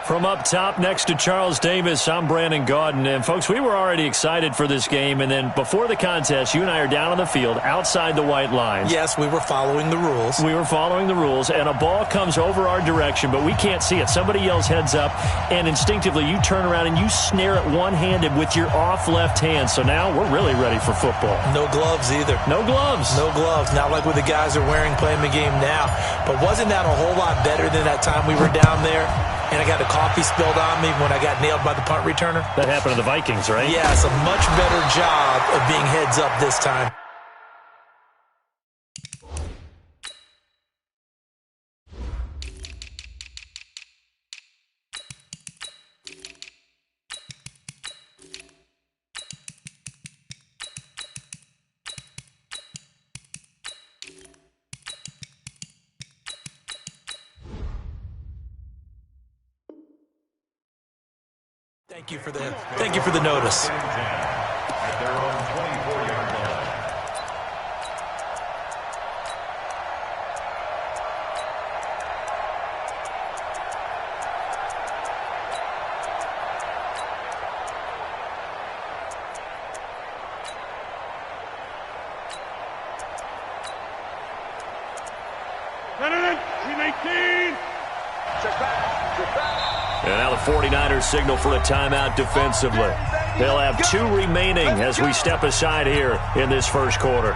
From up top next to Charles Davis, I'm Brandon Gaudin. And, folks, we were already excited for this game. And then before the contest, you and I are down on the field outside the white lines. Yes, we were following the rules. We were following the rules, and a ball comes over our direction, but we can't see it. Somebody yells heads up, and instinctively you turn around and you snare it one-handed with your off left hand. So now we're really ready for football. No gloves either. No gloves. No gloves. Not like what the guys are wearing playing the game now. But wasn't that a whole lot better than that time we were down there? And I got a coffee spilled on me when I got nailed by the punt returner. That happened to the Vikings, right? Yeah, it's a much better job of being heads up this time. Thank you for the notice. At their own 24-yard line. And now the 49ers signal for a timeout defensively. They'll have 2 remaining as we step aside here in this first quarter.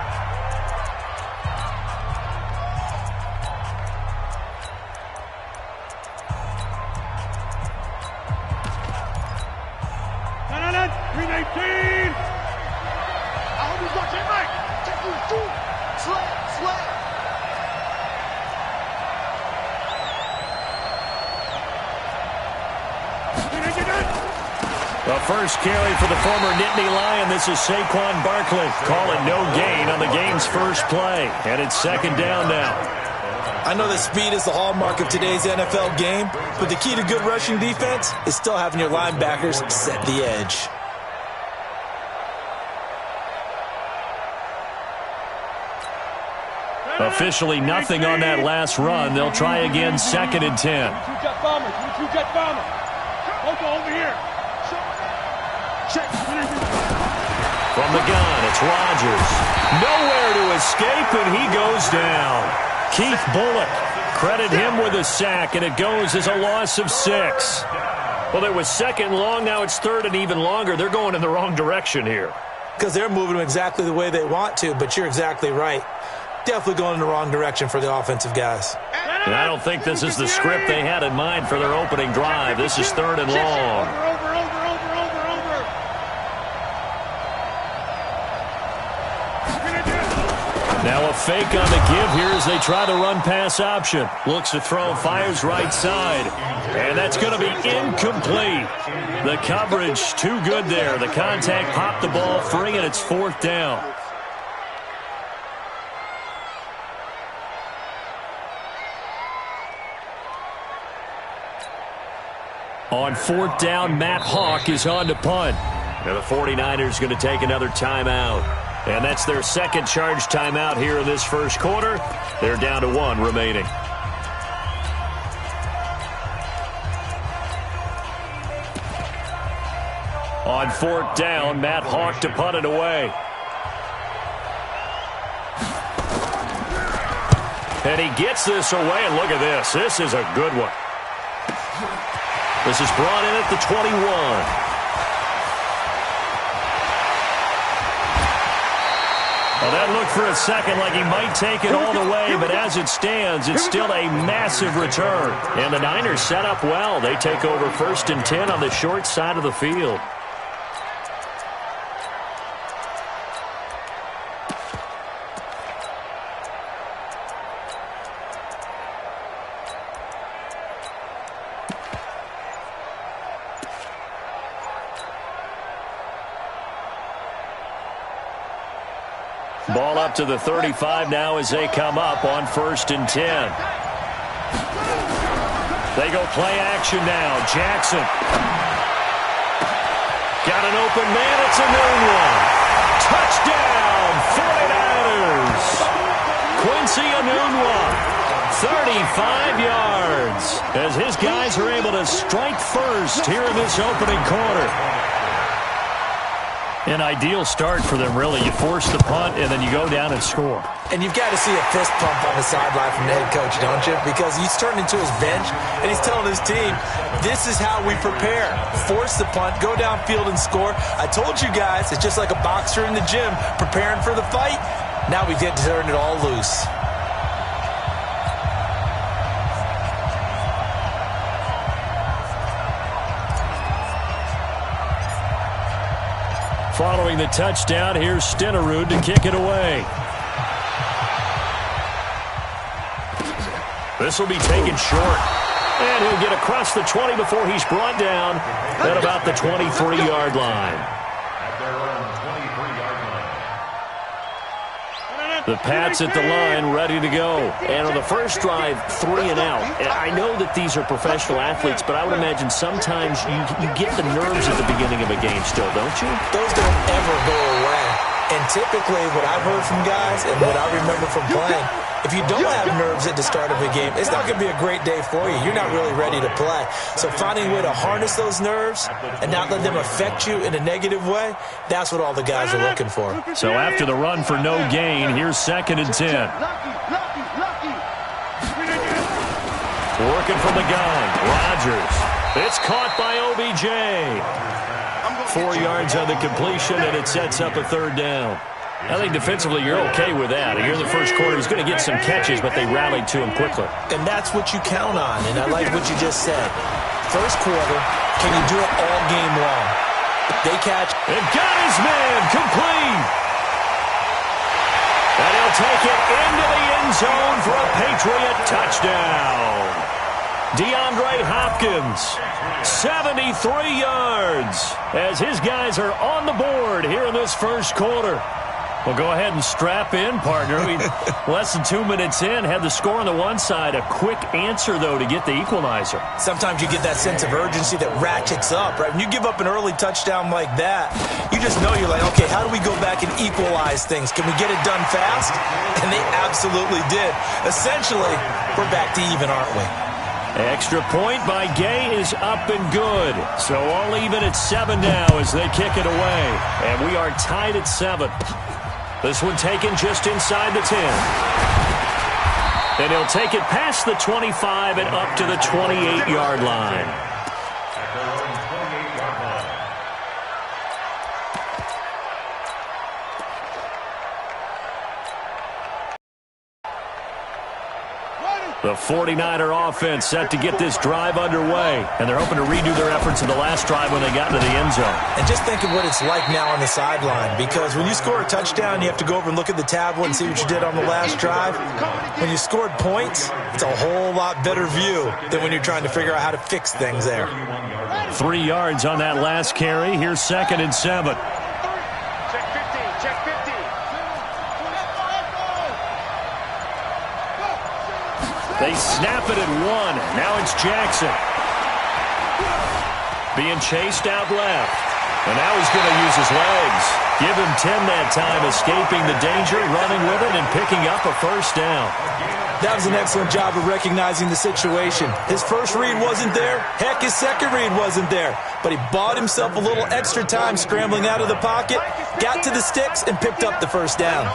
The first carry for the former Nittany Lion. This is Saquon Barkley. Call it no gain on the game's first play. And it's second down now. I know that speed is the hallmark of today's NFL game, but the key to good rushing defense is still having your linebackers set the edge. Officially nothing on that last run. They'll try again, second and 10. Over here. From the gun, it's Rodgers. Nowhere to escape, and he goes down. Keith Bullock, credit him with a sack, and it goes as a loss of 6. Well, it was second long, now it's third and even longer. They're going in the wrong direction here. Because they're moving them exactly the way they want to, but you're exactly right. Definitely going in the wrong direction for the offensive guys. And I don't think this is the script they had in mind for their opening drive. This is third and long. Now a fake on the give here as they try the run-pass option. Looks to throw, fires right side. And that's going to be incomplete. The coverage too good there. The contact popped the ball free, and it's fourth down. On fourth down, Matt Hawk is on to punt. And the 49ers going to take another timeout. And that's their second charge timeout here in this first quarter. They're down to 1 remaining. On fourth down, Matt Hawk to punt it away. And he gets this away, and look at this. This is a good one. This is brought in at the 21. Well, that looked for a second like he might take it all the way, but as it stands, it's still a massive return. And the Niners set up well. They take over first and 10 on the short side of the field. Ball up to the 35 now as they come up on first and 10. They go play action now. Jackson. Got an open man. It's a noon one. Touchdown, 49ers. Quincy Enunwa, 35 yards. As his guys are able to strike first here in this opening quarter. An ideal start for them, really. You force the punt, and then you go down and score. And you've got to see a fist pump on the sideline from the head coach, don't you? Because he's turned into his bench, and he's telling his team, this is how we prepare. Force the punt, go downfield and score. I told you guys, it's just like a boxer in the gym preparing for the fight. Now we get to turn it all loose. Following the touchdown, here's Stenerud to kick it away. This will be taken short. And he'll get across the 20 before he's brought down at about the 23-yard line. The Pats at the line, ready to go. And on the first drive, 3 and out. And I know that these are professional athletes, but I would imagine sometimes you get the nerves at the beginning of a game still, don't you? Those don't ever go away. And typically what I've heard from guys and what I remember from playing, if you don't have nerves at the start of a game, it's not going to be a great day for you. You're not really ready to play. So finding a way to harness those nerves and not let them affect you in a negative way, that's what all the guys are looking for. So after the run for no gain, here's 2nd and 10. Working from the gun, Rodgers. It's caught by OBJ. 4 yards on the completion, and it sets up a 3rd down. I think defensively you're okay with that. Here in the first quarter, he's going to get some catches, but they rallied to him quickly. And that's what you count on, and I like what you just said. First quarter, can you do it all game long? They catch. And got his man complete. And he'll take it into the end zone for a Patriot touchdown. DeAndre Hopkins, 73 yards, as his guys are on the board here in this first quarter. Well, go ahead and strap in, partner. Less than 2 minutes in, had the score on the one side. A quick answer, though, to get the equalizer. Sometimes you get that sense of urgency that ratchets up, right? When you give up an early touchdown like that, you just know you're like, okay, how do we go back and equalize things? Can we get it done fast? And they absolutely did. Essentially, we're back to even, aren't we? Extra point by Gay is up and good. So all even at 7 now as they kick it away. And we are tied at 7. This one taken just inside the 10. And he'll take it past the 25 and up to the 28-yard line. The 49er offense set to get this drive underway, and they're hoping to redo their efforts in the last drive when they got into the end zone. And just think of what it's like now on the sideline, because when you score a touchdown, you have to go over and look at the tablet and see what you did on the last drive. When you scored points, it's a whole lot better view than when you're trying to figure out how to fix things there. 3 yards on that last carry. Here's 2nd and 7. They snap it at 1. Now it's Jackson. Being chased out left. And now he's going to use his legs. Give him 10 that time, escaping the danger, running with it, and picking up a first down. That was an excellent job of recognizing the situation. His first read wasn't there. Heck, his second read wasn't there. But he bought himself a little extra time scrambling out of the pocket, got to the sticks, and picked up the first down.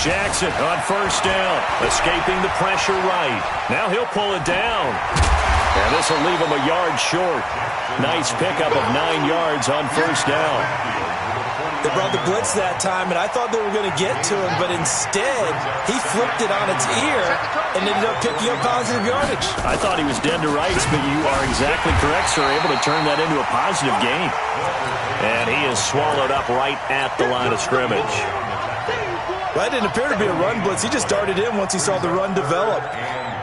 Jackson on first down, escaping the pressure right. Now he'll pull it down. And this will leave him a yard short. Nice pickup of 9 yards on first down. They brought the blitz that time, and I thought they were going to get to him, but instead, he flipped it on its ear and ended up picking up positive yardage. I thought he was dead to rights, but you are exactly correct, sir. Able to turn that into a positive gain. And he is swallowed up right at the line of scrimmage. Well, that didn't appear to be a run blitz. He just darted in once he saw the run develop.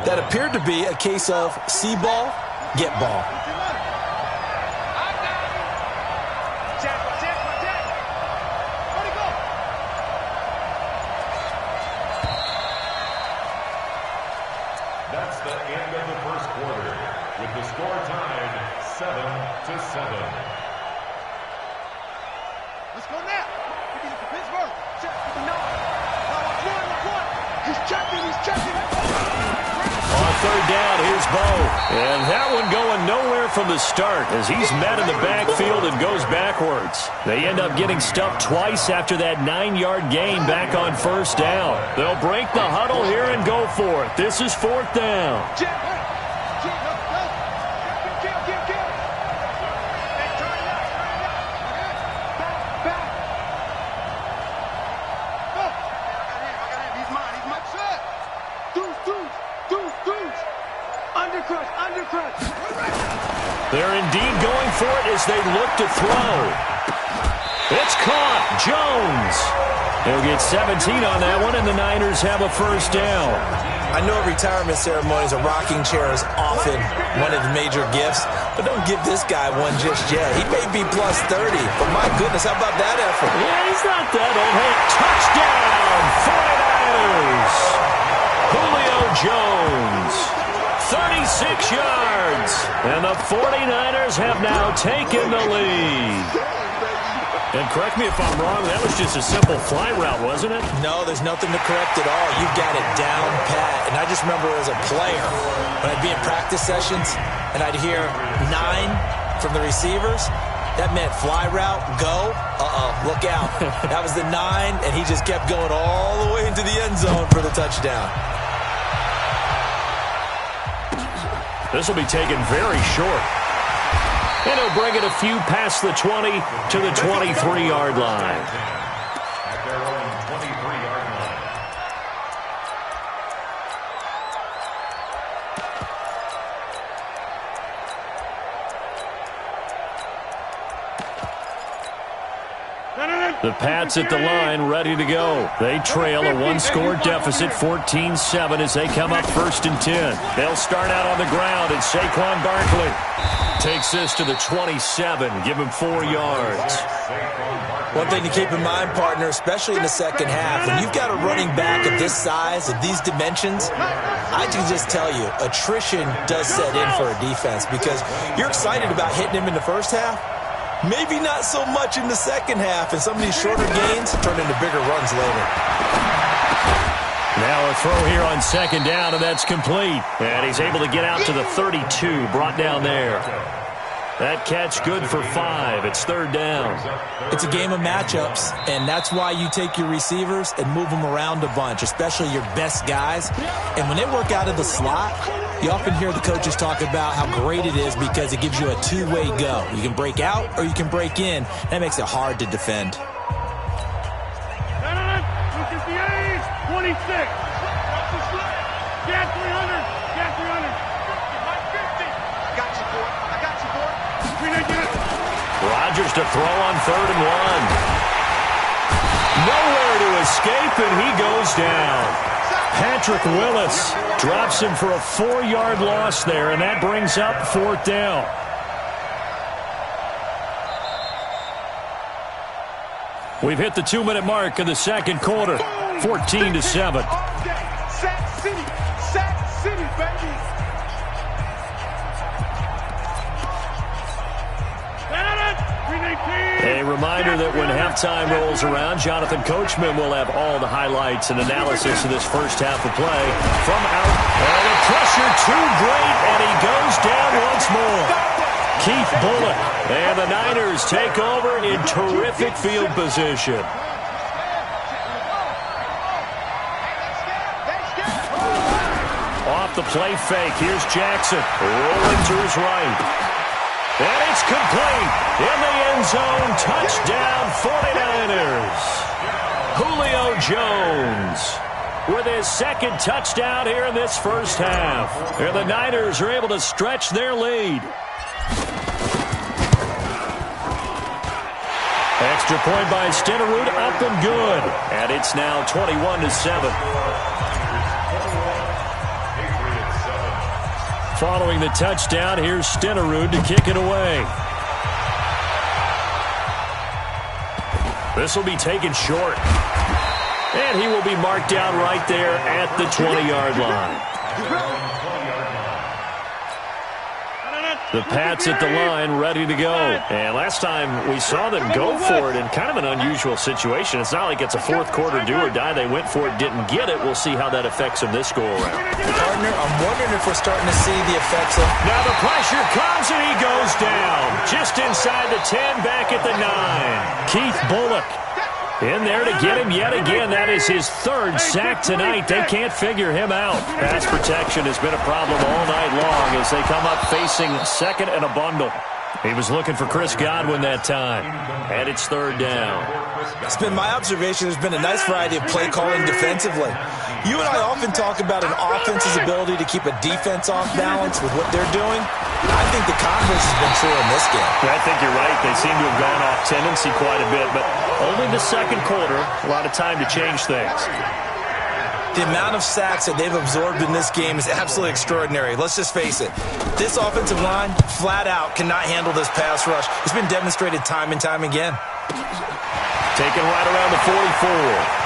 That appeared to be a case of see ball, get ball. That's the end of the first quarter, with the score tied 7-7. Let's go now. Pittsburgh. Check. On third down, here's Bo. And that one going nowhere from the start as he's met in the backfield and goes backwards. They end up getting stuffed twice after that 9-yard gain back on first down. They'll break the huddle here and go for it. This is fourth down. They're indeed going for it as they look to throw. It's caught. Jones. He'll get 17 on that one, and the Niners have a first down. I know at retirement ceremonies, a rocking chair is often one of the major gifts, but don't give this guy one just yet. He may be plus 30, but my goodness, how about that effort? Yeah, he's not that old. Hey, touchdown, 49ers. Julio Jones. 36 yards, and the 49ers have now taken the lead. And correct me if I'm wrong, that was just a simple fly route, wasn't it? No, there's nothing to correct at all. You got it down pat. And I just remember as a player, when I'd be in practice sessions, and I'd hear 9 from the receivers, that meant fly route, go, look out. That was the 9, and he just kept going all the way into the end zone for the touchdown. This will be taken very short. And he'll bring it a few past the 20 to the 23-yard line. At their own 23-yard line. The Pats at the line, ready to go. They trail a one-score deficit, 14-7, as they come up 1st and 10. They'll start out on the ground, and Saquon Barkley takes this to the 27, give him 4 yards. One thing to keep in mind, partner, especially in the second half, when you've got a running back of this size, of these dimensions, I can just tell you, attrition does set in for a defense because you're excited about hitting him in the first half. Maybe not so much in the second half, and some of these shorter gains turn into bigger runs later. Now a throw here on second down, and that's complete. And he's able to get out to the 32, brought down there. That catch good for 5. It's 3rd down. It's a game of matchups, and that's why you take your receivers and move them around a bunch, especially your best guys. And when they work out of the slot, you often hear the coaches talk about how great it is because it gives you a two-way go. You can break out or you can break in. That makes it hard to defend. 26. Get 300. Get 300. Got you, boy. I got you, boy. Rodgers to throw on 3rd and 1. Nowhere to escape, and he goes down. Patrick Willis drops him for a 4-yard loss there, and that brings up 4th down. We've hit the 2-minute mark of the second quarter. 14-7. Sack City, baby. A reminder that when halftime rolls around, Jonathan Coachman will have all the highlights and analysis of this first half of play from out. And the pressure too great, and he goes down once more. Keith Bullock and the Niners take over in terrific field position. Off the play fake, here's Jackson rolling to his right. And it's complete. In the end zone, touchdown 49ers. Julio Jones with his second touchdown here in this first half. And the Niners are able to stretch their lead. Extra point by Stenerud, up and good. And it's now 21-7. Following the touchdown, here's Stenerud to kick it away. This will be taken short. And he will be marked down right there at the 20-yard line. The Pats at the line, ready to go. And last time we saw them go for it in kind of an unusual situation. It's not like it's a fourth quarter do or die. They went for it, didn't get it. We'll see how that affects them this go-around. Partner, I'm wondering if we're starting to see the effects of... Now the pressure comes and he goes down. Just inside the 10, back at the 9. Keith Bullock in there to get him yet again. That is his third sack tonight. They can't figure him out. Pass protection has been a problem all night long as they come up facing second and a bundle. He was looking for Chris Godwin that time. And it's third down. It's been my observation there's been a nice variety of play calling defensively. You and I often talk about an offense's ability to keep a defense off balance with what they're doing. I think the converse has been true in this game. I think you're right. They seem to have gone off tendency quite a bit, but only the second quarter, a lot of time to change things. The amount of sacks that they've absorbed in this game is absolutely extraordinary. Let's just face it. This offensive line, flat out, cannot handle this pass rush. It's been demonstrated time and time again. Taken right around the 44.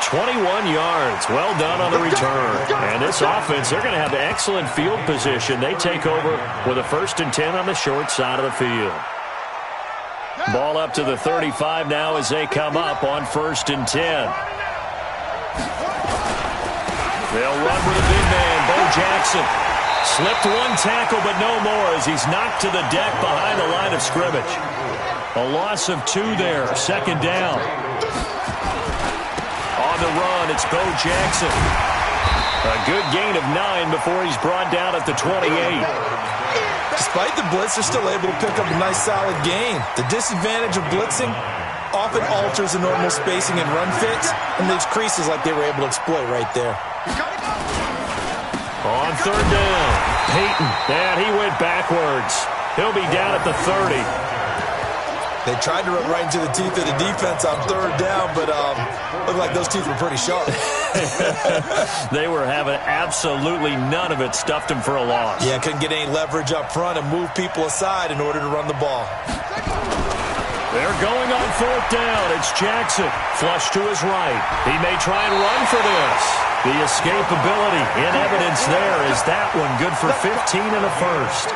21 yards. Well done on the return. And this offense, they're going to have excellent field position. They take over with a 1st and 10 on the short side of the field. Ball up to the 35 now as they come up on 1st and 10. They'll run with a big man, Bo Jackson. Slipped one tackle, but no more as he's knocked to the deck behind the line of scrimmage. A loss of 2 there, 2nd down. On the run, it's Bo Jackson. A good gain of 9 before he's brought down at the 28. Despite the blitz, they're still able to pick up a nice solid gain. The disadvantage of blitzing often alters the normal spacing and run fits and leaves creases like they were able to exploit right there. On 3rd down, Peyton. And he went backwards. He'll be down at the 30. They tried to run right into the teeth of the defense on 3rd down, but looked like those teeth were pretty sharp. They were having absolutely none of it. Stuffed him for a loss. Yeah, couldn't get any leverage up front and move people aside in order to run the ball. They're going on 4th down. It's Jackson. Flush to his right. He may try and run for this. The escapability in evidence there is that one good for 15 and a 1st.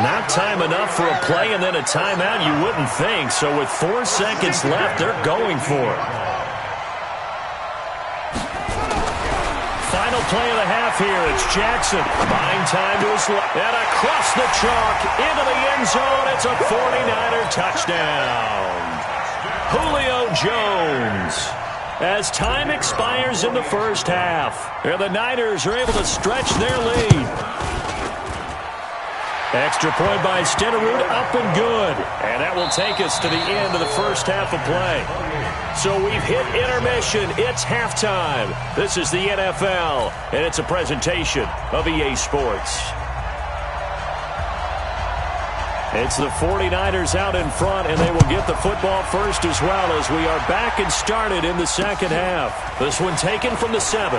Not time enough for a play and then a timeout, you wouldn't think. So with 4 seconds left, they're going for it. Final play of the half here. It's Jackson. Buying time to his left. And across the chalk into the end zone. It's a 49er touchdown. Julio Jones. As time expires in the first half, and the Niners are able to stretch their lead. Extra point by Stenerud, up and good. And that will take us to the end of the first half of play. So we've hit intermission. It's halftime. This is the NFL, and it's a presentation of EA Sports. It's the 49ers out in front, and they will get the football first as well as we are back and started in the second half. This one taken from the 7.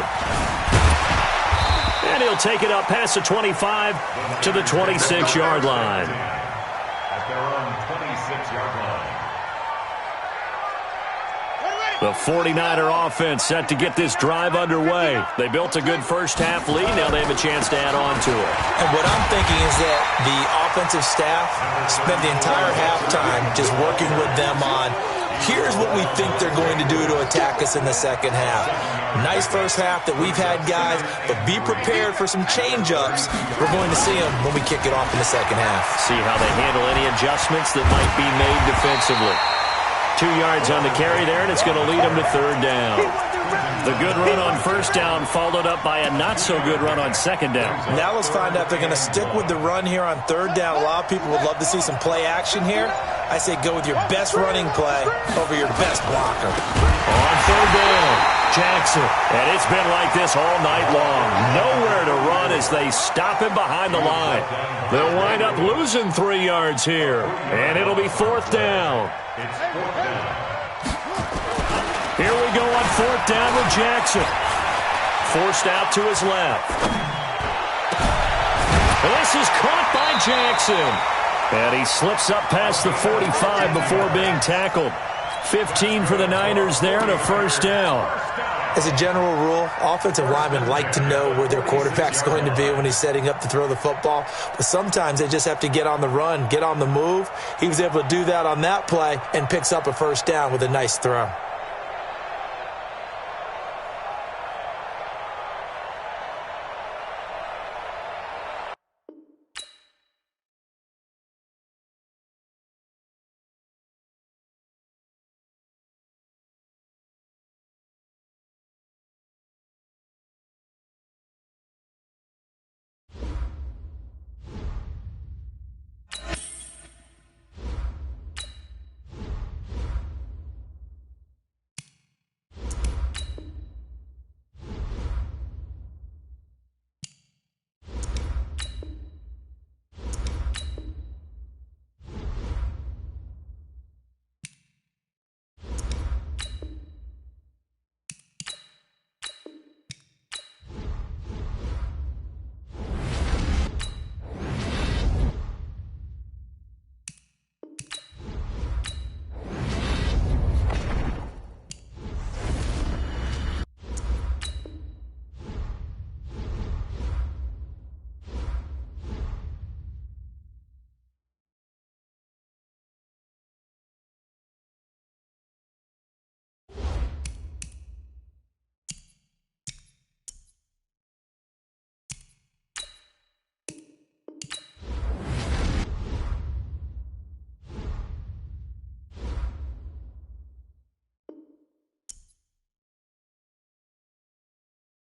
And he'll take it up past the 25 to the 26-yard line. At their own 26-yard line. The 49er offense set to get this drive underway. They built a good first half lead. Now they have a chance to add on to it. And what I'm thinking is that the offensive staff spent the entire halftime just working with them on, here's what we think they're going to do to attack us in the second half. Nice first half that we've had, guys, but be prepared for some change-ups. We're going to see them when we kick it off in the second half. See how they handle any adjustments that might be made defensively. 2 yards on the carry there, and it's going to lead them to 3rd down. The good run on 1st down followed up by a not-so-good run on 2nd down. Now let's find out if they're going to stick with the run here on 3rd down. A lot of people would love to see some play action here. I say go with your best running play over your best blocker. On 3rd down, Jackson. And it's been like this all night long. Nowhere to run as they stop him behind the line. They'll wind up losing 3 yards here. And it'll be 4th down. It's 4th down. Here we go on 4th down with Jackson. Forced out to his left. This is caught by Jackson. And he slips up past the 45 before being tackled. 15 for the Niners there and a 1st down. As a general rule, offensive linemen like to know where their quarterback's going to be when he's setting up to throw the football. But sometimes they just have to get on the run, get on the move. He was able to do that on that play and picks up a first down with a nice throw.